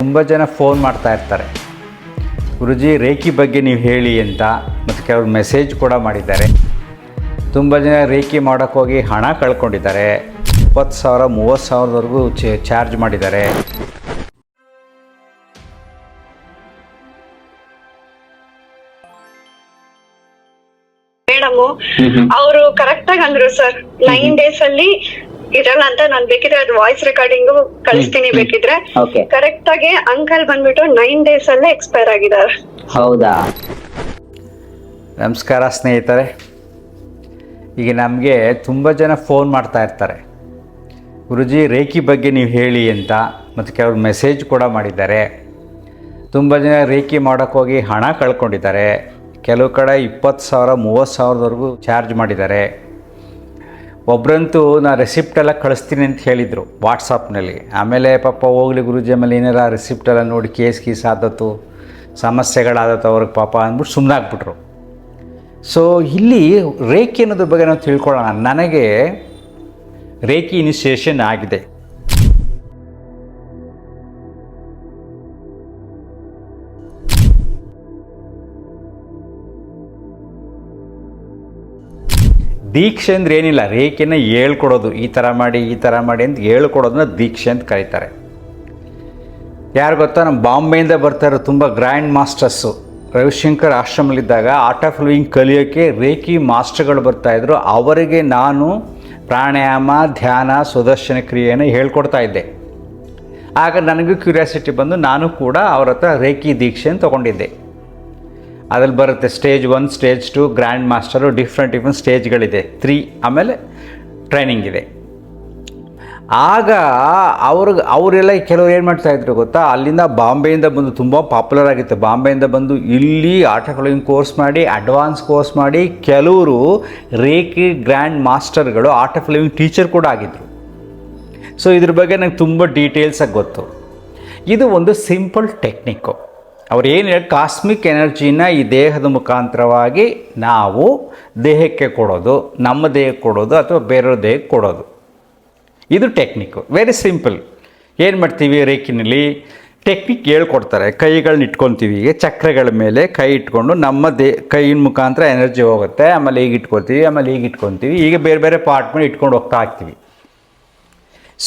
ತುಂಬ ಜನ ಫೋನ್ ಮಾಡ್ತಾ ಇರ್ತಾರೆ, ಗುರುಜಿ ರೇಖಿ ಬಗ್ಗೆ ನೀವು ಹೇಳಿ ಅಂತ. ಮತ್ತು ಕೆಲವರು ಮೆಸೇಜ್ ಕೂಡ ಮಾಡಿದ್ದಾರೆ. ತುಂಬ ಜನ ರೇಖಿ ಮಾಡೋಕ್ಕೆ ಹೋಗಿ ಹಣ ಕಳ್ಕೊಂಡಿದ್ದಾರೆ. 20,000 30,000ವರೆಗೂ ಚಾರ್ಜ್ ಮಾಡಿದ್ದಾರೆ. ಮೇಡಮ್ ಅವರು ಕರೆಕ್ಟ್ ಆಗಿ ಅಂದ್ರು ಸರ್ 9 days ಅಲ್ಲಿ ಇರಲ್ಲ ಅಂತ. ನಾನ್ ಬೇಕಿದ್ರೆ ಅದು ವಾಯ್ಸ್ ರೆಕಾರ್ಡಿಂಗ್ ಕಳಿಸ್ತೀನಿ ಬೇಕಿದ್ರೆ. ಕರೆಕ್ಟ್ ಆಗಿ ಅಂಕಲ್ ಬಂದ್ಬಿಟ್ಟು 9 days ಅಲ್ಲೇ ಎಕ್ಸ್ಪೈರ್ ಆಗಿದ್ದಾರೆ. ಹೌದಾ? ನಮಸ್ಕಾರ ಸ್ನೇಹಿತರೆ. ಈಗ ನಮಗೆ ತುಂಬ ಜನ ಫೋನ್ ಮಾಡ್ತಾ ಇರ್ತಾರೆ, ಗುರುಜಿ ರೇಖಿ ಬಗ್ಗೆ ನೀವು ಹೇಳಿ ಅಂತ. ಮತ್ತು ಕೆಲವರು ಮೆಸೇಜ್ ಕೂಡ ಮಾಡಿದ್ದಾರೆ. ತುಂಬ ಜನ ರೇಖಿ ಮಾಡೋಕ್ಕೆ ಹೋಗಿ ಹಣ ಕಳ್ಕೊಂಡಿದ್ದಾರೆ. ಕೆಲವು ಕಡೆ 20,000 30,000ವರೆಗೂ ಚಾರ್ಜ್ ಮಾಡಿದ್ದಾರೆ. ಒಬ್ಬರಂತೂ ನಾನು ರೆಸಿಪ್ಟೆಲ್ಲ ಕಳಿಸ್ತೀನಿ ಅಂತ ಹೇಳಿದರು ವಾಟ್ಸಪ್ನಲ್ಲಿ. ಆಮೇಲೆ ಪಾಪ ಹೋಗ್ಲಿ ಗುರುಜಿ, ಆಮೇಲೆ ಏನಾರ ರೆಸಿಪ್ಟೆಲ್ಲ ನೋಡಿ ಕೇಸ್ ಆದತ್ತು, ಸಮಸ್ಯೆಗಳಾದತ್ತು ಅವ್ರಿಗೆ ಪಾಪ ಅಂದ್ಬಿಟ್ಟು ಸುಮ್ಮನಾಗ್ಬಿಟ್ರು. ಸೊ ಇಲ್ಲಿ ರೇಖಿ ಅನ್ನೋದ್ರ ಬಗ್ಗೆ ನಾವು ತಿಳ್ಕೊಳ್ಳೋಣ. ನನಗೆ ರೇಖಿ ಇನಿಷಿಯೇಷನ್ ಆಗಿದೆ. ದೀಕ್ಷೆ ಅಂದರೆ ಏನಿಲ್ಲ, ರೇಖೆನ ಹೇಳ್ಕೊಡೋದು, ಈ ಥರ ಮಾಡಿ ಈ ಥರ ಮಾಡಿ ಅಂತ ಹೇಳ್ಕೊಡೋದನ್ನ ದೀಕ್ಷೆ ಅಂತ ಕರೀತಾರೆ. ಯಾರು ಗೊತ್ತಾ, ನಮ್ಮ ಬಾಂಬೆಯಿಂದ ಬರ್ತಾರೆ ತುಂಬ ಗ್ರ್ಯಾಂಡ್ ಮಾಸ್ಟರ್ಸು. ರವಿಶಂಕರ್ ಆಶ್ರಮದಲ್ಲಿದ್ದಾಗ ಆರ್ಟ್ ಆಫ್ ಲಿವಿಂಗ್ ಕಲಿಯೋಕ್ಕೆ ರೇಖಿ ಮಾಸ್ಟರ್ಗಳು ಬರ್ತಾಯಿದ್ರು. ಅವರಿಗೆ ನಾನು ಪ್ರಾಣಾಯಾಮ, ಧ್ಯಾನ, ಸುದರ್ಶನ ಕ್ರಿಯೆಯನ್ನು ಹೇಳ್ಕೊಡ್ತಾ ಇದ್ದೆ. ಆಗ ನನಗೂ ಕ್ಯೂರಿಯಾಸಿಟಿ ಬಂದು ನಾನು ಕೂಡ ಅವ್ರ ಹತ್ರ ರೇಖಿ ದೀಕ್ಷೆಯನ್ನು ತೊಗೊಂಡಿದ್ದೆ. ಅದ್ರಲ್ಲಿ ಬರುತ್ತೆ stage 1, stage 2, grand master, different ಸ್ಟೇಜ್ಗಳಿದೆ, 3, ಆಮೇಲೆ ಟ್ರೈನಿಂಗ್ ಇದೆ. ಆಗ ಅವರೆಲ್ಲ ಕೆಲವರು ಏನು ಮಾಡ್ತಾಯಿದ್ರು ಗೊತ್ತಾ, ಅಲ್ಲಿಂದ ಬಾಂಬೆಯಿಂದ ಬಂದು ತುಂಬ ಪಾಪ್ಯುಲರ್ ಆಗಿತ್ತು. ಬಾಂಬೆಯಿಂದ ಬಂದು ಇಲ್ಲಿ ಆರ್ಟ್ ಆಫ್ ಲಿವಿಂಗ್ ಕೋರ್ಸ್ ಮಾಡಿ, ಅಡ್ವಾನ್ಸ್ ಕೋರ್ಸ್ ಮಾಡಿ, ಕೆಲವರು ರೇಖಿ ಗ್ರ್ಯಾಂಡ್ ಮಾಸ್ಟರ್ಗಳು ಆರ್ಟ್ ಆಫ್ ಲಿವಿಂಗ್ ಟೀಚರ್ ಕೂಡ ಆಗಿದ್ದರು. ಸೊ ಇದ್ರ ಬಗ್ಗೆ ನಂಗೆ ತುಂಬ ಡೀಟೇಲ್ಸಾಗಿ ಗೊತ್ತು. ಇದು ಒಂದು ಸಿಂಪಲ್ ಟೆಕ್ನಿಕ್ಕು. ಅವ್ರು ಏನು ಹೇಳಿ, ಕಾಸ್ಮಿಕ್ ಎನರ್ಜಿನ ಈ ದೇಹದ ಮುಖಾಂತರವಾಗಿ ನಾವು ದೇಹಕ್ಕೆ ಕೊಡೋದು, ನಮ್ಮ ದೇಹಕ್ಕೆ ಕೊಡೋದು ಅಥವಾ ಬೇರೆಯವ್ರ ದೇಹಕ್ಕೆ ಕೊಡೋದು. ಇದು ಟೆಕ್ನಿಕ್ಕು, ವೆರಿ ಸಿಂಪಲ್. ಏನು ಮಾಡ್ತೀವಿ, ರೇಖಿನಲ್ಲಿ ಟೆಕ್ನಿಕ್ ಹೇಳ್ಕೊಡ್ತಾರೆ. ಕೈಗಳನ್ನ ಇಟ್ಕೊತೀವಿ, ಈಗ ಚಕ್ರಗಳ ಮೇಲೆ ಕೈ ಇಟ್ಕೊಂಡು ನಮ್ಮ ಕೈಯಿನ ಮುಖಾಂತರ ಎನರ್ಜಿ ಹೋಗುತ್ತೆ. ಆಮೇಲೆ ಈಗ ಇಟ್ಕೊತೀವಿ, ಆಮೇಲೆ ಈಗ ಇಟ್ಕೊತೀವಿ, ಈಗ ಬೇರೆ ಬೇರೆ ಪಾರ್ಟ್ ಮೇಲೆ ಇಟ್ಕೊಂಡು ಹೋಗ್ತಾ ಆಗ್ತೀವಿ.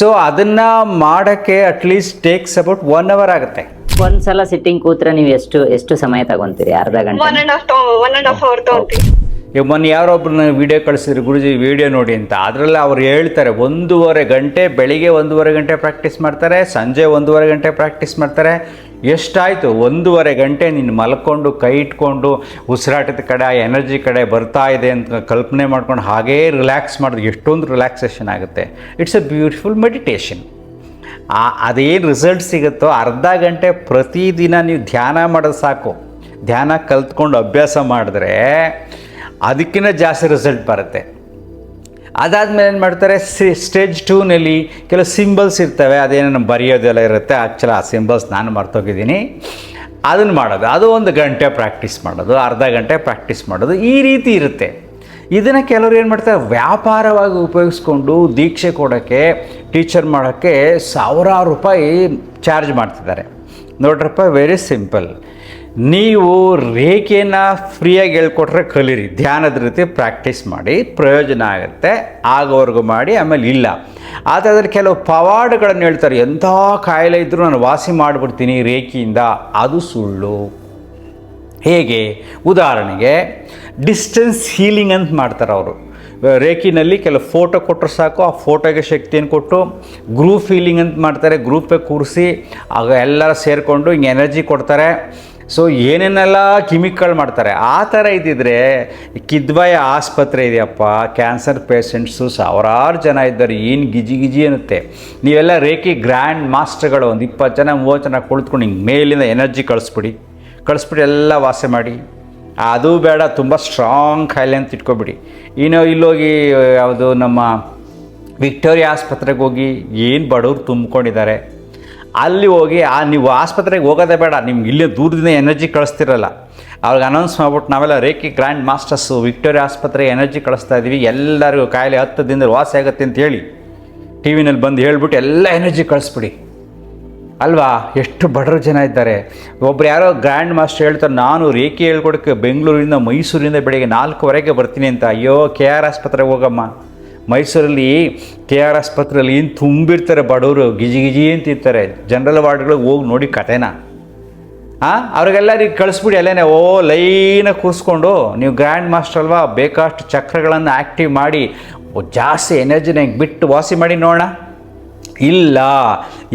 ಸೊ ಅದನ್ನು ಮಾಡೋಕ್ಕೆ ಅಟ್ಲೀಸ್ಟ್ ಟೇಕ್ಸ್ ಅಬೌಟ್ 1 hour ಆಗುತ್ತೆ. ಒಂದ್ಸಲ ಸಿಟ್ಟಿಂಗ್ ಕೂತ್ರೆ ನೀವು ಎಷ್ಟು ಸಮಯ ತಗೊಂತೀರಿ? ಅರ್ಧ ಗಂಟೆ, 1.5 hour ತಗೊಂತೀವಿ. ಈಗ ಮೊನ್ನೆ ಯಾರೊಬ್ರು ವಿಡಿಯೋ ಕಳಿಸಿದ್ರು, ಗುರುಜಿ ವಿಡಿಯೋ ನೋಡಿ ಅಂತ. ಅದರಲ್ಲಿ ಅವ್ರು ಹೇಳ್ತಾರೆ 1.5 ಗಂಟೆ, ಬೆಳಿಗ್ಗೆ 1.5 ಗಂಟೆ ಪ್ರಾಕ್ಟೀಸ್ ಮಾಡ್ತಾರೆ, ಸಂಜೆ 1.5 ಗಂಟೆ ಪ್ರಾಕ್ಟೀಸ್ ಮಾಡ್ತಾರೆ. ಎಷ್ಟಾಯಿತು? 1.5 ಗಂಟೆ ನೀನು ಮಲ್ಕೊಂಡು ಕೈ ಇಟ್ಕೊಂಡು ಉಸಿರಾಟದ ಕಡೆ, ಆ ಎನರ್ಜಿ ಕಡೆ ಬರ್ತಾ ಇದೆ ಅಂತ ಕಲ್ಪನೆ ಮಾಡ್ಕೊಂಡು ಹಾಗೇ ರಿಲ್ಯಾಕ್ಸ್ ಮಾಡಿದ್ರೆ ಎಷ್ಟೊಂದು ರಿಲ್ಯಾಕ್ಸೇಷನ್ ಆಗುತ್ತೆ. It's A beautiful meditation. ಅದೇನು ರಿಸಲ್ಟ್ ಸಿಗುತ್ತೋ, ಅರ್ಧ ಗಂಟೆ ಪ್ರತಿದಿನ ನೀವು ಧ್ಯಾನ ಮಾಡೋದು ಸಾಕು. ಧ್ಯಾನ ಕಲ್ತ್ಕೊಂಡು ಅಭ್ಯಾಸ ಮಾಡಿದ್ರೆ ಅದಕ್ಕಿಂತ ಜಾಸ್ತಿ ರಿಸಲ್ಟ್ ಬರುತ್ತೆ. ಅದಾದಮೇಲೆ ಏನು ಮಾಡ್ತಾರೆ, ಸ್ಟೇಜ್ 2ನಲ್ಲಿ ಕೆಲವು ಸಿಂಬಲ್ಸ್ ಇರ್ತವೆ, ಅದೇನೋ ಬರೆಯೋದೆಲ್ಲ ಇರುತ್ತೆ. ಆ್ಯಕ್ಚುಲಿ ಆ ಸಿಂಬಲ್ಸ್ ನಾನು ಮರ್ತೋಗಿದ್ದೀನಿ. ಅದನ್ನು ಮಾಡೋದು, ಅದು 1 ಗಂಟೆ ಪ್ರಾಕ್ಟೀಸ್ ಮಾಡೋದು, ಅರ್ಧ ಗಂಟೆ ಪ್ರಾಕ್ಟೀಸ್ ಮಾಡೋದು, ಈ ರೀತಿ ಇರುತ್ತೆ. ಇದನ್ನು ಕೆಲವರು ಏನು ಮಾಡ್ತಾರೆ, ವ್ಯಾಪಾರವಾಗಿ ಉಪಯೋಗಿಸ್ಕೊಂಡು ದೀಕ್ಷೆ ಕೊಡೋಕ್ಕೆ, ಟೀಚರ್ ಮಾಡೋಕ್ಕೆ ಸಾವಿರಾರು ರೂಪಾಯಿ ಚಾರ್ಜ್ ಮಾಡ್ತಿದ್ದಾರೆ. ನೋಡ್ರಪ್ಪ, ವೆರಿ ಸಿಂಪಲ್. ನೀವು ರೇಖೆನ ಫ್ರೀಯಾಗಿ ಹೇಳ್ಕೊಟ್ರೆ ಕಲೀರಿ, ಧ್ಯಾನದ ರೀತಿ ಪ್ರಾಕ್ಟೀಸ್ ಮಾಡಿ, ಪ್ರಯೋಜನ ಆಗುತ್ತೆ. ಆಗೋವರೆಗೂ ಮಾಡಿ, ಆಮೇಲೆ ಇಲ್ಲ. ಆದರೆ ಕೆಲವು ಪವಾಡಗಳನ್ನು ಹೇಳ್ತಾರೆ, ಎಂಥ ಕಾಯಿಲೆ ಇದ್ದರೂ ನಾನು ವಾಸಿ ಮಾಡಿಬಿಡ್ತೀನಿ ರೇಖೆಯಿಂದ. ಅದು ಸುಳ್ಳು. ಹೇಗೆ? ಉದಾಹರಣೆಗೆ ಡಿಸ್ಟೆನ್ಸ್ ಹೀಲಿಂಗ್ ಅಂತ ಮಾಡ್ತಾರೆ ಅವರು. ರೇಖಿನಲ್ಲಿ ಕೆಲವು ಫೋಟೋ ಕೊಟ್ಟರೆ ಸಾಕು, ಆ ಫೋಟೋಗೆ ಶಕ್ತಿಯನ್ನು ಕೊಟ್ಟು ಗ್ರೂಪ್ ಹೀಲಿಂಗ್ ಅಂತ ಮಾಡ್ತಾರೆ. ಗ್ರೂಪೇ ಕೂರಿಸಿ ಆಗ ಎಲ್ಲರೂ ಸೇರಿಕೊಂಡು ಹಿಂಗೆ ಎನರ್ಜಿ ಕೊಡ್ತಾರೆ. ಸೊ ಏನೇನೆಲ್ಲ ಕಿಮಿಕಲ್ ಮಾಡ್ತಾರೆ. ಆ ಥರ ಇದ್ದಿದ್ರೆ ಕಿದ್ವಾಯ ಆಸ್ಪತ್ರೆ ಇದೆಯಪ್ಪ, ಕ್ಯಾನ್ಸರ್ ಪೇಷಂಟ್ಸು ಸಾವಿರಾರು ಜನ ಇದ್ದಾರೆ, ಏನು ಗಿಜಿ ಅನ್ನುತ್ತೆ. ನೀವೆಲ್ಲ ರೇಖಿ ಗ್ರ್ಯಾಂಡ್ ಮಾಸ್ಟರ್ಗಳು ಒಂದು 20 ಜನ 30 ಜನ ಕುಳಿತುಕೊಂಡು ಹಿಂಗೆ ಮೇಲಿಂದ ಎನರ್ಜಿ ಕಳಿಸ್ಬಿಟ್ಟು ಎಲ್ಲ ವಾಸ ಮಾಡಿ. ಅದು ಬೇಡ, ತುಂಬ ಸ್ಟ್ರಾಂಗ್ ಕಾಯಿಲೆ ಅಂತ ಇಟ್ಕೊಬಿಡಿ. ಇನ್ನು ಇಲ್ಲೋಗಿ ಯಾವುದು ನಮ್ಮ ವಿಕ್ಟೋರಿಯಾ ಆಸ್ಪತ್ರೆಗೆ ಹೋಗಿ, ಏನು ಬಡವ್ರು ತುಂಬಿಕೊಂಡಿದ್ದಾರೆ, ಅಲ್ಲಿ ಹೋಗಿ ನೀವು ಆಸ್ಪತ್ರೆಗೆ ಹೋಗೋದೇ ಬೇಡ, ನಿಮ್ಗೆ ಇಲ್ಲೇ ದೂರದಿಂದ ಎನರ್ಜಿ ಕಳಿಸ್ತಿರಲ್ಲ, ಅವ್ರಿಗೆ ಅನೌನ್ಸ್ ಮಾಡ್ಬಿಟ್ಟು ನಾವೆಲ್ಲ ರೇಖಿ ಗ್ರ್ಯಾಂಡ್ ಮಾಸ್ಟರ್ಸು ವಿಕ್ಟೋರಿಯಾ ಆಸ್ಪತ್ರೆಗೆ ಎನರ್ಜಿ ಕಳಿಸ್ತಾ ಇದ್ದೀವಿ, ಎಲ್ಲರಿಗೂ ಕಾಯಿಲೆ 10 ದಿನದಲ್ಲಿ ವಾಸಿ ಆಗುತ್ತೆ ಅಂತ ಹೇಳಿ ಟಿ ವಿನಲ್ಲಿ ಬಂದು ಹೇಳ್ಬಿಟ್ಟು ಎಲ್ಲ ಎನರ್ಜಿ ಕಳಿಸ್ಬಿಡಿ. ಅಲ್ವಾ? ಎಷ್ಟು ಬಡರ ಜನ ಇದ್ದಾರೆ. ಒಬ್ರು ಯಾರೋ ಗ್ರ್ಯಾಂಡ್ ಮಾಸ್ಟರ್ ಹೇಳ್ತಾರೆ, ನಾನು ರೇಖೆ ಹೇಳ್ಕೊಡೋಕ್ಕೆ ಬೆಂಗಳೂರಿಂದ ಮೈಸೂರಿಂದ ಬೆಳಗ್ಗೆ 4:15 ಬರ್ತೀನಿ ಅಂತ. ಅಯ್ಯೋ, KR ಆಸ್ಪತ್ರೆಗೆ ಹೋಗಮ್ಮ. ಮೈಸೂರಲ್ಲಿ KR ಆಸ್ಪತ್ರೆಯಲ್ಲಿ ಏನು ತುಂಬಿರ್ತಾರೆ ಬಡವರು, ಗಿಜಿ ಅಂತಿರ್ತಾರೆ. ಜನರಲ್ ವಾರ್ಡ್ಗಳಿಗೆ ಹೋಗಿ ನೋಡಿ ಕಥೆನ. ಅವ್ರಿಗೆಲ್ಲ ನೀವು ಕಳಿಸ್ಬಿಡಿ ಅಲ್ಲೇನೆ, ಲೈನಾಗಿ ಕೂರಿಸ್ಕೊಂಡು. ನೀವು ಗ್ರ್ಯಾಂಡ್ ಮಾಸ್ಟರ್ ಅಲ್ವಾ, ಬೇಕಾಷ್ಟು ಚಕ್ರಗಳನ್ನು ಆ್ಯಕ್ಟಿವ್ ಮಾಡಿ ಜಾಸ್ತಿ ಎನರ್ಜಿನ ಬಿಟ್ಟು ವಾಸಿ ಮಾಡಿ ನೋಡೋಣ. ಇಲ್ಲ,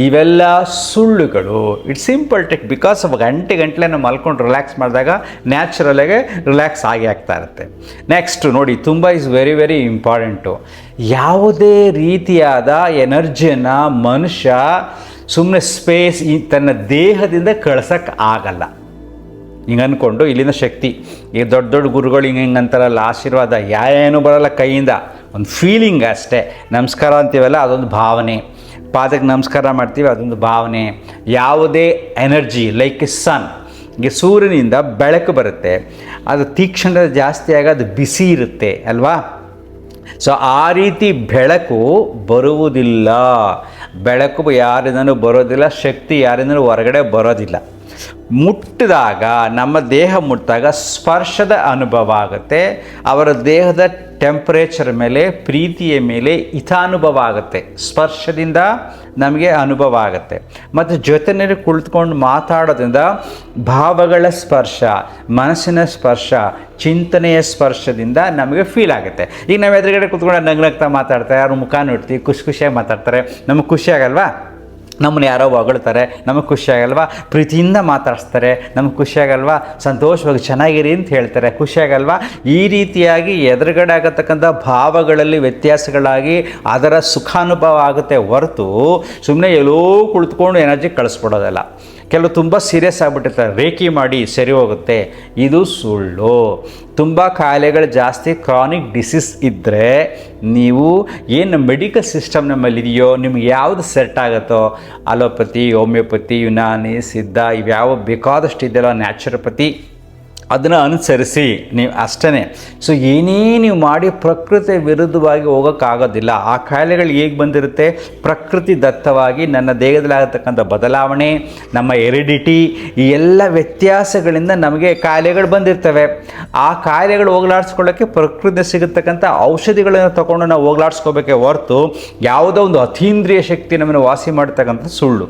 ಇವೆಲ್ಲ ಸುಳ್ಳುಗಳು. It's simple tech. Because of ಗಂಟೆಲೆ ನಾವು ಮಲ್ಕೊಂಡು ರಿಲ್ಯಾಕ್ಸ್ ಮಾಡಿದಾಗ ನ್ಯಾಚುರಲಾಗೆ ರಿಲ್ಯಾಕ್ಸ್ ಆಗ್ತಾ ಇರುತ್ತೆ. ನೆಕ್ಸ್ಟ್ ನೋಡಿ, ತುಂಬ ಇಸ್ ವೆರಿ ವೆರಿ ಇಂಪಾರ್ಟೆಂಟು. ಯಾವುದೇ ರೀತಿಯಾದ ಎನರ್ಜಿಯನ್ನು ಮನುಷ್ಯ ಸುಮ್ಮನೆ ಸ್ಪೇಸ್ ತನ್ನ ದೇಹದಿಂದ ಕಳ್ಸೋಕ್ಕೆ ಆಗಲ್ಲ. ಹಿಂಗೆ ಅಂದ್ಕೊಂಡು ಇಲ್ಲಿಂದ ಶಕ್ತಿ, ಈಗ ದೊಡ್ಡ ದೊಡ್ಡ ಗುರುಗಳು ಹಿಂಗೆ ಅಂತಾರಲ್ಲ, ಆಶೀರ್ವಾದ ಏನೂ ಬರೋಲ್ಲ ಕೈಯಿಂದ, ಒಂದು ಫೀಲಿಂಗ್ ಅಷ್ಟೇ. ನಮಸ್ಕಾರ ಅಂತೀವಲ್ಲ, ಅದೊಂದು ಭಾವನೆ. ಪಾದಕ್ಕೆ ನಮಸ್ಕಾರ ಮಾಡ್ತೀವಿ, ಅದೊಂದು ಭಾವನೆ. ಯಾವುದೇ ಎನರ್ಜಿ ಲೈಕ್ ಸನ್, ಈಗ ಸೂರ್ಯನಿಂದ ಬೆಳಕು ಬರುತ್ತೆ, ಅದು ತೀಕ್ಷ್ಣತೆ ಜಾಸ್ತಿ ಆಗಿ ಅದು ಬಿಸಿ ಇರುತ್ತೆ ಅಲ್ವಾ? ಸೊ ಆ ರೀತಿ ಬೆಳಕು ಬರುವುದಿಲ್ಲ. ಬೆಳಕು ಯಾರಿಂದನೂ ಬರೋದಿಲ್ಲ, ಶಕ್ತಿ ಯಾರಿಂದನೂ ಹೊರಗಡೆ ಬರೋದಿಲ್ಲ. ಮುಟ್ಟಿದಾಗ, ನಮ್ಮ ದೇಹ ಮುಟ್ಟಿದಾಗ ಸ್ಪರ್ಶದ ಅನುಭವ ಆಗುತ್ತೆ. ಅವರ ದೇಹದ ಟೆಂಪ್ರೇಚರ್ ಮೇಲೆ, ಪ್ರೀತಿಯ ಮೇಲೆ ಹಿತಾನುಭವ ಆಗುತ್ತೆ. ಸ್ಪರ್ಶದಿಂದ ನಮಗೆ ಅನುಭವ ಆಗುತ್ತೆ. ಮತ್ತು ಜೊತೆಯಲ್ಲಿ ಕುಳಿತುಕೊಂಡು ಮಾತಾಡೋದ್ರಿಂದ ಭಾವಗಳ ಸ್ಪರ್ಶ, ಮನಸ್ಸಿನ ಸ್ಪರ್ಶ, ಚಿಂತನೆಯ ಸ್ಪರ್ಶದಿಂದ ನಮಗೆ ಫೀಲ್ ಆಗುತ್ತೆ. ಈಗ ನಾವು ಎದುರುಗಡೆ ಕೂತ್ಕೊಂಡು ನಗ್ನಗ್ತಾ ಮಾತಾಡ್ತಾರೆ, ಯಾರು ಮುಖ ನೋಡ್ತೀವಿ, ಖುಷಿಯಾಗಿ ಮಾತಾಡ್ತಾರೆ, ನಮಗೆ ಖುಷಿ ಆಗಲ್ವಾ? ನಮ್ಮನ್ನು ಯಾರೋ ಹೊಗಳ್ತಾರೆ, ನಮಗೆ ಖುಷಿಯಾಗಲ್ವಾ? ಪ್ರೀತಿಯಿಂದ ಮಾತಾಡಿಸ್ತಾರೆ, ನಮಗೆ ಖುಷಿಯಾಗಲ್ವಾ? ಸಂತೋಷವಾಗಿ ಚೆನ್ನಾಗಿರಿ ಅಂತ ಹೇಳ್ತಾರೆ, ಖುಷಿಯಾಗಲ್ವಾ? ಈ ರೀತಿಯಾಗಿ ಎದುರುಗಡೆ ಆಗತಕ್ಕಂಥ ಭಾವಗಳಲ್ಲಿ ವ್ಯತ್ಯಾಸಗಳಾಗಿ ಅದರ ಸುಖಾನುಭವ ಆಗುತ್ತೆ ಹೊರತು ಸುಮ್ಮನೆ ಎಲ್ಲೋ ಕುಳಿತುಕೊಂಡು ಎನರ್ಜಿ ಕಳಿಸ್ಬಿಡೋದಲ್ಲ. ಕೆಲವು ತುಂಬ ಸೀರಿಯಸ್ ಆಗಿಬಿಟ್ಟಿರ್ತಾರೆ, ರೇಖಿ ಮಾಡಿ ಸರಿ ಹೋಗುತ್ತೆ, ಇದು ಸುಳ್ಳು. ತುಂಬ ಕಾಯಿಲೆಗಳು ಜಾಸ್ತಿ, ಕ್ರಾನಿಕ್ ಡಿಸೀಸ್ ಇದ್ದರೆ ನೀವು ಏನು ಮೆಡಿಕಲ್ ಸಿಸ್ಟಮ್ ನಮ್ಮಲ್ಲಿದೆಯೋ, ನಿಮ್ಗೆ ಯಾವುದು ಸೆಟ್ ಆಗುತ್ತೋ, ಅಲೋಪತಿ, ಹೋಮಿಯೋಪತಿ, ಯುನಾನಿ, ಸಿದ್ಧ, ಇವ್ಯಾವ ಬೇಕಾದಷ್ಟು ಇದೆಯಲ್ಲ, ನ್ಯಾಚುರೋಪತಿ, ಅದನ್ನು ಅನುಸರಿಸಿ ನೀವು ಅಷ್ಟೇ. ಸೊ ಏನೇ ನೀವು ಮಾಡಿ ಪ್ರಕೃತಿ ವಿರುದ್ಧವಾಗಿ ಹೋಗೋಕ್ಕಾಗೋದಿಲ್ಲ. ಆ ಕಾಯಿಲೆಗಳು ಹೇಗೆ ಬಂದಿರುತ್ತೆ? ಪ್ರಕೃತಿ ದತ್ತವಾಗಿ ನನ್ನ ದೇಹದಲ್ಲಿ ಆಗತಕ್ಕಂಥ ಬದಲಾವಣೆ, ನಮ್ಮ ಹೆರಿಡಿಟಿ, ಈ ಎಲ್ಲ ವ್ಯತ್ಯಾಸಗಳಿಂದ ನಮಗೆ ಕಾಯಿಲೆಗಳು ಬಂದಿರ್ತವೆ. ಆ ಕಾಯಿಲೆಗಳು ಹೋಗಲಾಡಿಸ್ಕೊಳ್ಳೋಕ್ಕೆ ಪ್ರಕೃತಿ ಸಿಗತಕ್ಕಂಥ ಔಷಧಿಗಳನ್ನು ತೊಗೊಂಡು ನಾವು ಹೋಗಲಾಡಿಸ್ಕೋಬೇಕೇ ಹೊರತು ಯಾವುದೋ ಒಂದು ಅತೀಂದ್ರಿಯ ಶಕ್ತಿ ನಮ್ಮನ್ನು ವಾಸಿ ಮಾಡ್ತಕ್ಕಂಥ ಸುಳ್ಳು.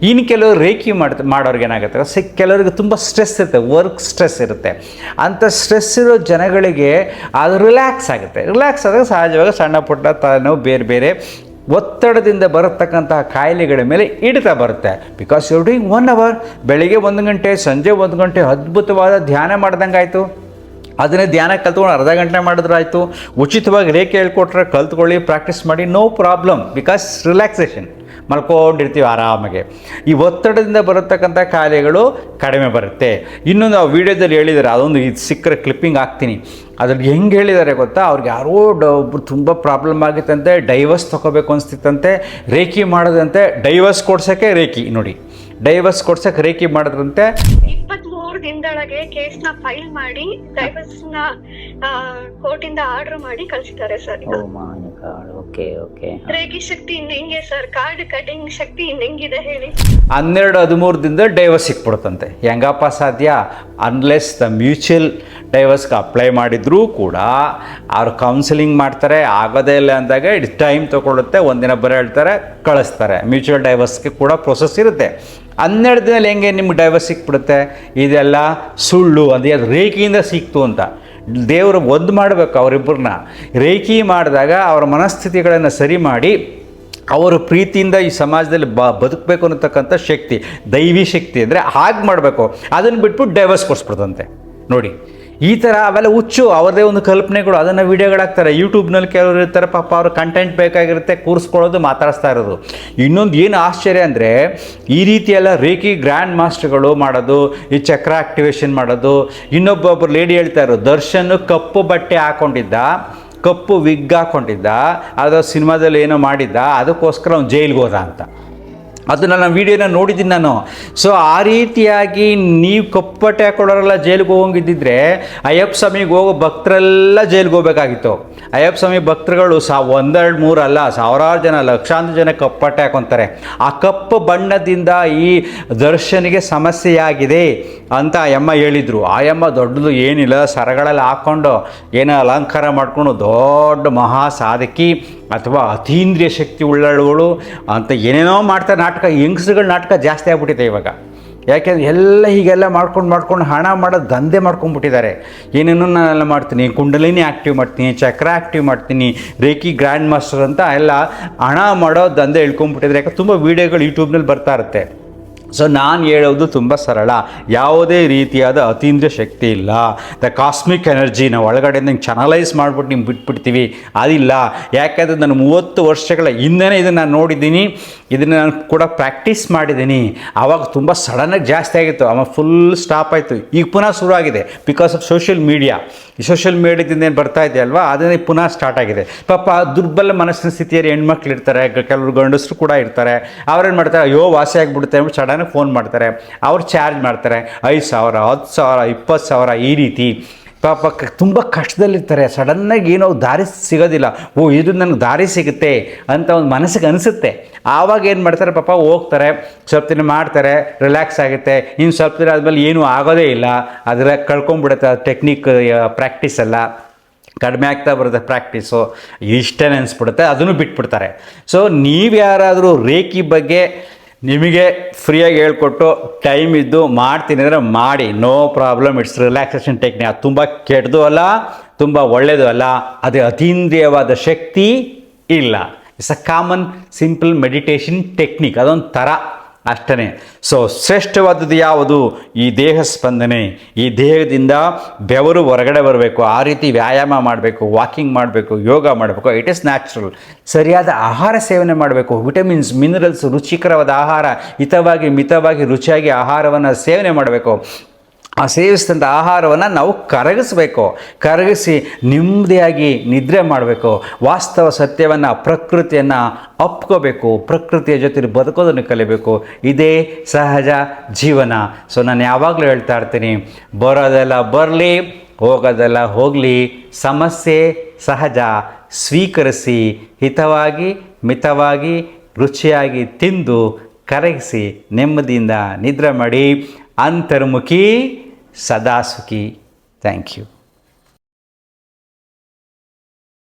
ಇನ್ನು ಕೆಲವರು ರೇಖಿ ಮಾಡೋರಿಗೆ ಏನಾಗುತ್ತೆ, ಕೆಲವರಿಗೆ ತುಂಬ ಸ್ಟ್ರೆಸ್ ಇರುತ್ತೆ, ವರ್ಕ್ ಸ್ಟ್ರೆಸ್ ಇರುತ್ತೆ. ಅಂಥ ಸ್ಟ್ರೆಸ್ ಇರೋ ಜನಗಳಿಗೆ ಅದು ರಿಲ್ಯಾಕ್ಸ್ ಆಗುತ್ತೆ. ರಿಲ್ಯಾಕ್ಸ್ ಆದಾಗ ಸಹಜವಾಗಿ ಸಣ್ಣ ಪುಟ್ಟ ತಲೆನೋವು, ಬೇರೆ ಬೇರೆ ಒತ್ತಡದಿಂದ ಬರತಕ್ಕಂತಹ ಕಾಯಿಲೆಗಳ ಮೇಲೆ ಹಿಡಿತ ಬರುತ್ತೆ. ಬಿಕಾಸ್ ಯು ಡೂಯಿಂಗ್ 1 hour, ಬೆಳಿಗ್ಗೆ 1 ಗಂಟೆ, ಸಂಜೆ 1 ಗಂಟೆ ಅದ್ಭುತವಾದ ಧ್ಯಾನ ಮಾಡ್ದಂಗೆ ಆಯಿತು. ಅದನ್ನೇ ಧ್ಯಾನ ಕಲ್ತ್ಕೊಂಡು ಅರ್ಧ ಗಂಟೆ ಮಾಡಿದ್ರೆ ಆಯಿತು. ಉಚಿತವಾಗಿ ರೇಖೆ ಹೇಳ್ಕೊಟ್ರೆ ಕಲ್ತ್ಕೊಳ್ಳಿ, ಪ್ರಾಕ್ಟೀಸ್ ಮಾಡಿ, ನೋ ಪ್ರಾಬ್ಲಮ್. ಬಿಕಾಸ್ ರಿಲ್ಯಾಕ್ಸೇಷನ್, ಮಲ್ಕೊಂಡಿರ್ತೀವಿ ಆರಾಮಾಗೆ. ಈ ಒತ್ತಡದಿಂದ ಬರತಕ್ಕಂಥ ಕಾಯಿಲೆಗಳು ಕಡಿಮೆ ಬರುತ್ತೆ. ಇನ್ನೊಂದು ಆ ವಿಡಿಯೋದಲ್ಲಿ ಹೇಳಿದ್ದಾರೆ, ಅದೊಂದು ಇದು ಸಿಕ್ಕರೆ ಕ್ಲಿಪ್ಪಿಂಗ್ ಹಾಕ್ತೀನಿ. ಅದ್ರಲ್ಲಿ ಹೆಂಗೆ ಹೇಳಿದ್ದಾರೆ ಗೊತ್ತಾ, ಅವ್ರಿಗೆ ಯಾರೋ ಒಬ್ರು ತುಂಬ ಪ್ರಾಬ್ಲಮ್ ಆಗಿತ್ತಂತೆ, ಡೈವರ್ಸ್ ತೊಗೋಬೇಕು ಅನಿಸ್ತಿತ್ತಂತೆ, ರೇಖಿ ಮಾಡೋದಂತೆ, ಡೈವರ್ಸ್ ಕೊಡ್ಸೋಕ್ಕೆ ರೇಖಿ ನೋಡಿ, ಡೈವರ್ಸ್ ಕೊಡ್ಸೋಕ್ಕೆ ರೇಖಿ ಮಾಡಿದ್ರಂತೆ. 23 ದಿನದೊಳಗೆ ಕೇಸ್ನ ಫೈಲ್ ಮಾಡಿ ಡೈವರ್ಸ್ನ ಕೋರ್ಟಿಂದ ಆರ್ಡರ್ ಮಾಡಿ ಕಳಿಸಿದ್ದಾರೆ ಸರ್. ರೇಖಿ ಶಕ್ತಿ ಇನ್ನು ಹೆಂಗೆ ಸರ್? ಕಾರ್ಡ್ ಕಟಿಂಗ್ ಶಕ್ತಿ ಇನ್ನು ಹೆಂಗಿದೆ ಹೇಳಿ? 12-13 ದಿನದಲ್ಲಿ ಡೈವರ್ಸ್ ಸಿಕ್ಬಿಡುತ್ತಂತೆ. ಹೆಂಗಪ್ಪ ಸಾಧ್ಯ? ಅನ್ಲೆಸ್ ದ ಮ್ಯೂಚುವಲ್ ಡೈವರ್ಸ್ಗೆ ಅಪ್ಲೈ ಮಾಡಿದ್ರೂ ಕೂಡ ಅವ್ರು ಕೌನ್ಸಿಲಿಂಗ್ ಮಾಡ್ತಾರೆ, ಆಗೋದೇ ಇಲ್ಲ ಅಂದಾಗ ಇಟ್ ಟೈಮ್ ತೊಗೊಳುತ್ತೆ. ಒಂದಿನ ಬರೋ ಹೇಳ್ತಾರೆ, ಕಳಿಸ್ತಾರೆ. ಮ್ಯೂಚುವಲ್ ಡೈವರ್ಸ್ಗೆ ಕೂಡ ಪ್ರೊಸೆಸ್ ಇರುತ್ತೆ. 12 ದಿನದಲ್ಲಿ ಹೆಂಗೆ ನಿಮ್ಗೆ ಡೈವರ್ಸ್ ಸಿಕ್ಬಿಡುತ್ತೆ? ಇದೆಲ್ಲ ಸುಳ್ಳು. ಅದೇ ಅದು ರೇಖೆಯಿಂದ ಸಿಕ್ತು ಅಂತ. ದೇವರು ಒಂದು ಮಾಡಬೇಕು ಅವರಿಬ್ಬರನ್ನ. ರೇಖಿ ಮಾಡಿದಾಗ ಅವರ ಮನಸ್ಥಿತಿಗಳನ್ನು ಸರಿ ಮಾಡಿ ಅವರು ಪ್ರೀತಿಯಿಂದ ಈ ಸಮಾಜದಲ್ಲಿ ಬದುಕಬೇಕು ಅನ್ನತಕ್ಕಂಥ ಶಕ್ತಿ, ದೈವಿ ಶಕ್ತಿ ಅಂದರೆ ಹಾಗೆ ಮಾಡಬೇಕು. ಅದನ್ನು ಬಿಟ್ಬಿಟ್ಟು ಡೈವರ್ಸ್ ಕೊಡಿಸ್ಬಿಡ್ತಂತೆ ನೋಡಿ. ಈ ಥರ ಅವೆಲ್ಲ ಹುಚ್ಚು, ಅವರದೇ ಒಂದು ಕಲ್ಪನೆಗಳು. ಅದನ್ನು ವೀಡಿಯೋಗಳಾಗ್ತಾರೆ. ಯೂಟ್ಯೂಬ್ನಲ್ಲಿ ಕೆಲವರು ಇರ್ತಾರೆ, ಪಾಪ ಅವ್ರ ಕಂಟೆಂಟ್ ಬೇಕಾಗಿರುತ್ತೆ, ಕೂರಿಸ್ಕೊಳ್ಳೋದು, ಮಾತಾಡಿಸ್ತಾ ಇರೋದು. ಇನ್ನೊಂದು ಏನು ಆಶ್ಚರ್ಯ ಅಂದರೆ, ಈ ರೀತಿಯೆಲ್ಲ ರೇಖಿ ಗ್ರ್ಯಾಂಡ್ ಮಾಸ್ಟರ್ಗಳು ಮಾಡೋದು, ಈ ಚಕ್ರ ಆಕ್ಟಿವೇಶನ್ ಮಾಡೋದು. ಇನ್ನೊಬ್ಬೊಬ್ಬರು ಲೇಡಿ ಹೇಳ್ತಾ ಇರೋದು, ದರ್ಶನ್ ಕಪ್ಪು ಬಟ್ಟೆ ಹಾಕ್ಕೊಂಡಿದ್ದ, ಕಪ್ಪು ವಿಗ್ ಹಾಕ್ಕೊಂಡಿದ್ದ, ಅದು ಸಿನಿಮಾದಲ್ಲಿ ಏನೋ ಮಾಡಿದ್ದ, ಅದಕ್ಕೋಸ್ಕರ ಅವ್ನು ಜೈಲಿಗೆ ಹೋದ ಅಂತ. ಅದನ್ನ ನಾನು ವೀಡಿಯೋನ ನೋಡಿದ್ದೀನಿ ನಾನು. ಸೊ ಆ ರೀತಿಯಾಗಿ ನೀವು ಕಪ್ಪಟ್ಟೆ ಹಾಕೊಳ್ಳೋರೆಲ್ಲ ಜೈಲಿಗೆ ಹೋಗಂಗಿದ್ದಿದ್ರೆ ಅಯ್ಯಪ್ಪ ಸ್ವಾಮಿಗೆ ಹೋಗೋ ಭಕ್ತರೆಲ್ಲ ಜೈಲಿಗೆ ಹೋಗ್ಬೇಕಾಗಿತ್ತು. ಅಯ್ಯಪ್ಪ ಸ್ವಾಮಿ ಭಕ್ತರುಗಳು 1, 2, 3 ಅಲ್ಲ, ಸಾವಿರಾರು ಜನ, ಲಕ್ಷಾಂತರ ಜನ ಕಪ್ಪಟ್ಟೆ ಹಾಕೊತಾರೆ. ಆ ಕಪ್ಪು ಬಣ್ಣದಿಂದ ಈ ದರ್ಶನಿಗೆ ಸಮಸ್ಯೆಯಾಗಿದೆ ಅಂತ ಅಯ್ಯಮ್ಮ ಹೇಳಿದರು. ಆಯಮ್ಮ ದೊಡ್ಡದು ಏನಿಲ್ಲ, ಸರಗಳೆಲ್ಲ ಹಾಕ್ಕೊಂಡು ಏನೋ ಅಲಂಕಾರ ಮಾಡ್ಕೊಂಡು ದೊಡ್ಡ ಮಹಾ ಸಾಧಕಿ ಅಥವಾ ಅತೀಂದ್ರಿಯ ಶಕ್ತಿ ಉಳ್ಳವಳು ಅಂತ ಏನೇನೋ ಮಾಡ್ತಾರೆ. ನಾಟಕ, ಹೆಂಗಸ್ರುಗಳ ನಾಟಕ ಜಾಸ್ತಿ ಆಗ್ಬಿಟ್ಟಿದೆ ಇವಾಗ. ಯಾಕೆಂದರೆ ಎಲ್ಲ ಹೀಗೆಲ್ಲ ಮಾಡ್ಕೊಂಡು ಹಣ ಮಾಡೋದು ದಂಧೆ ಮಾಡ್ಕೊಂಡ್ಬಿಟ್ಟಿದ್ದಾರೆ. ಏನೇನೋ ನಾನೆಲ್ಲ ಮಾಡ್ತೀನಿ, ಕುಂಡಲಿನಿ ಆ್ಯಕ್ಟಿವ್ ಮಾಡ್ತೀನಿ, ಚಕ್ರ ಆ್ಯಕ್ಟಿವ್ ಮಾಡ್ತೀನಿ, ರೇಖಿ ಗ್ರ್ಯಾಂಡ್ ಮಾಸ್ಟರ್ ಅಂತ ಎಲ್ಲ ಹಣ ಮಾಡೋ ದಂಧೆ ಇಳ್ಕೊಂಡ್ಬಿಟ್ಟಿದ್ದಾರೆ. ಯಾಕೆ ತುಂಬ ವೀಡಿಯೋಗಳು ಯೂಟ್ಯೂಬ್ನಲ್ಲಿ ಬರ್ತಾ ಇರುತ್ತೆ. ಸೊ ನಾನು ಹೇಳೋದು ತುಂಬ ಸರಳ, ಯಾವುದೇ ರೀತಿಯಾದ ಅತೀಂದ್ರಿಯ ಶಕ್ತಿ ಇಲ್ಲ. ದ ಕಾಸ್ಮಿಕ್ ಎನರ್ಜಿ ನಾವು ಒಳಗಡೆಯಿಂದ ಹಿಂಗೆ ಚಾನಲೈಸ್ ಮಾಡಿಬಿಟ್ಟು ನಿಮ್ಗೆ ಬಿಟ್ಬಿಡ್ತೀವಿ, ಅದಿಲ್ಲ. ಯಾಕೆಂದರೆ ನಾನು 30 ವರ್ಷಗಳ ಹಿಂದೆನೇ ಇದನ್ನು ನಾನು ನೋಡಿದ್ದೀನಿ, ಇದನ್ನು ನಾನು ಕೂಡ ಪ್ರಾಕ್ಟೀಸ್ ಮಾಡಿದ್ದೀನಿ. ಆವಾಗ ತುಂಬ ಸಡನ್ನಾಗಿ ಜಾಸ್ತಿ ಆಗಿತ್ತು, ಆಮೇಲೆ ಫುಲ್ ಸ್ಟಾಪ್ ಆಯಿತು. ಈಗ ಪುನಃ ಶುರು ಆಗಿದೆ ಬಿಕಾಸ್ ಆಫ್ ಸೋಷಿಯಲ್ ಮೀಡಿಯಾ. ಈ ಸೋಷಿಯಲ್ ಮೀಡಿಯಾದಿಂದ ಏನು ಬರ್ತಾ ಇದೆ ಅಲ್ವಾ, ಅದನ್ನೇ ಪುನಃ ಸ್ಟಾರ್ಟ್ ಆಗಿದೆ. ಪಾಪ ದುರ್ಬಲ ಮನಸ್ಸಿನ ಸ್ಥಿತಿಯಲ್ಲಿ ಹೆಣ್ಮಕ್ಳು ಇರ್ತಾರೆ, ಕೆಲವರು ಗಂಡಸರು ಕೂಡ ಇರ್ತಾರೆ. ಅವ್ರೇನು ಮಾಡ್ತಾರೆ, ಅಯ್ಯೋ ವಾಸಿ ಆಗಿಬಿಡುತ್ತೆ ಅಂದ್ಬಿಟ್ಟು ಸಡನ್ನಾಗಿ ಫೋನ್ ಮಾಡ್ತಾರೆ. ಅವ್ರು ಚಾರ್ಜ್ ಮಾಡ್ತಾರೆ 5,000, 10,000, 20,000 ಈ ರೀತಿ. ಪಾಪ ತುಂಬ ಕಷ್ಟದಲ್ಲಿರ್ತಾರೆ. ಸಡನ್ನಾಗಿ ಏನೋ ದಾರಿ ಸಿಗೋದಿಲ್ಲ. ಇದು ನನಗೆ ದಾರಿ ಸಿಗುತ್ತೆ ಅಂತ ಒಂದು ಮನಸ್ಸಿಗೆ ಅನಿಸುತ್ತೆ. ಆವಾಗ ಏನು ಮಾಡ್ತಾರೆ, ಪಾಪ ಹೋಗ್ತಾರೆ, ಸ್ವಲ್ಪ ದಿನ ಮಾಡ್ತಾರೆ, ರಿಲ್ಯಾಕ್ಸ್ ಆಗುತ್ತೆ. ಇನ್ನು ಸ್ವಲ್ಪ ದಿನ ಆದಮೇಲೆ ಏನೂ ಆಗೋದೇ ಇಲ್ಲ, ಅದರ ಕಳ್ಕೊಂಡ್ಬಿಡುತ್ತೆ. ಟೆಕ್ನಿಕ್ ಪ್ರಾಕ್ಟೀಸ್ ಎಲ್ಲ ಕಡಿಮೆ ಆಗ್ತಾ ಬರುತ್ತೆ, ಪ್ರಾಕ್ಟೀಸು ಇಷ್ಟೇ ಅನಿಸ್ಬಿಡುತ್ತೆ, ಅದನ್ನು ಬಿಟ್ಬಿಡ್ತಾರೆ. ಸೊ ನೀವು ಯಾರಾದರೂ ರೇಖಿ ಬಗ್ಗೆ ನಿಮಗೆ ಫ್ರೀಯಾಗಿ ಹೇಳ್ಕೊಟ್ಟು ಟೈಮ್ ಇದ್ದು ಮಾಡ್ತೀನಿ ಅಂದರೆ ಮಾಡಿ, no problem. It's relaxation technique. ಅದು ತುಂಬ ಕೆಟ್ಟದು ಅಲ್ಲ, ತುಂಬ ಒಳ್ಳೆಯದು ಅಲ್ಲ. ಅದೇ ಅತೀಂದ್ರಿಯವಾದ ಶಕ್ತಿ ಇಲ್ಲ. It's a common simple meditation technique, ಅದೊಂದು ಥರ ಅಷ್ಟೇ. ಸೊ ಶ್ರೇಷ್ಠವಾದದ್ದು ಯಾವುದು? ಈ ದೇಹ ಸ್ಪಂದನೆ. ಈ ದೇಹದಿಂದ ಬೆವರು ಹೊರಗಡೆ ಬರಬೇಕು, ಆ ರೀತಿ ವ್ಯಾಯಾಮ ಮಾಡಬೇಕು, ವಾಕಿಂಗ್ ಮಾಡಬೇಕು, ಯೋಗ ಮಾಡಬೇಕು. It is natural. ಸರಿಯಾದ ಆಹಾರ ಸೇವನೆ ಮಾಡಬೇಕು, ವಿಟಮಿನ್ಸ್, ಮಿನರಲ್ಸ್, ರುಚಿಕರವಾದ ಆಹಾರ, ಮಿತವಾಗಿ ರುಚಿಯಾಗಿ ಆಹಾರವನ್ನು ಸೇವನೆ ಮಾಡಬೇಕು. ಆ ಸೇವಿಸಿದಂಥ ಆಹಾರವನ್ನು ನಾವು ಕರಗಿಸಿ ನೆಮ್ಮದಿಯಾಗಿ ನಿದ್ರೆ ಮಾಡಬೇಕು. ವಾಸ್ತವ ಸತ್ಯವನ್ನು, ಪ್ರಕೃತಿಯನ್ನು ಅಪ್ಕೋಬೇಕು, ಪ್ರಕೃತಿಯ ಜೊತೆ ಬದುಕೋದನ್ನು ಕಲಿಬೇಕು. ಇದೇ ಸಹಜ ಜೀವನ. ಸೊ ನಾನು ಯಾವಾಗಲೂ ಹೇಳ್ತಾ ಇರ್ತೀನಿ, ಬರೋದೆಲ್ಲ ಬರಲಿ, ಹೋಗೋದೆಲ್ಲ ಹೋಗಲಿ, ಸಮಸ್ಯೆ ಸಹಜ, ಸ್ವೀಕರಿಸಿ, ಹಿತವಾಗಿ ಮಿತವಾಗಿ ರುಚಿಯಾಗಿ ತಿಂದು ಕರಗಿಸಿ ನೆಮ್ಮದಿಯಿಂದ ನಿದ್ರೆ ಮಾಡಿ. ಅಂತರ್ಮುಖಿ ಸದಾ ಸುಖಿ. Thank you.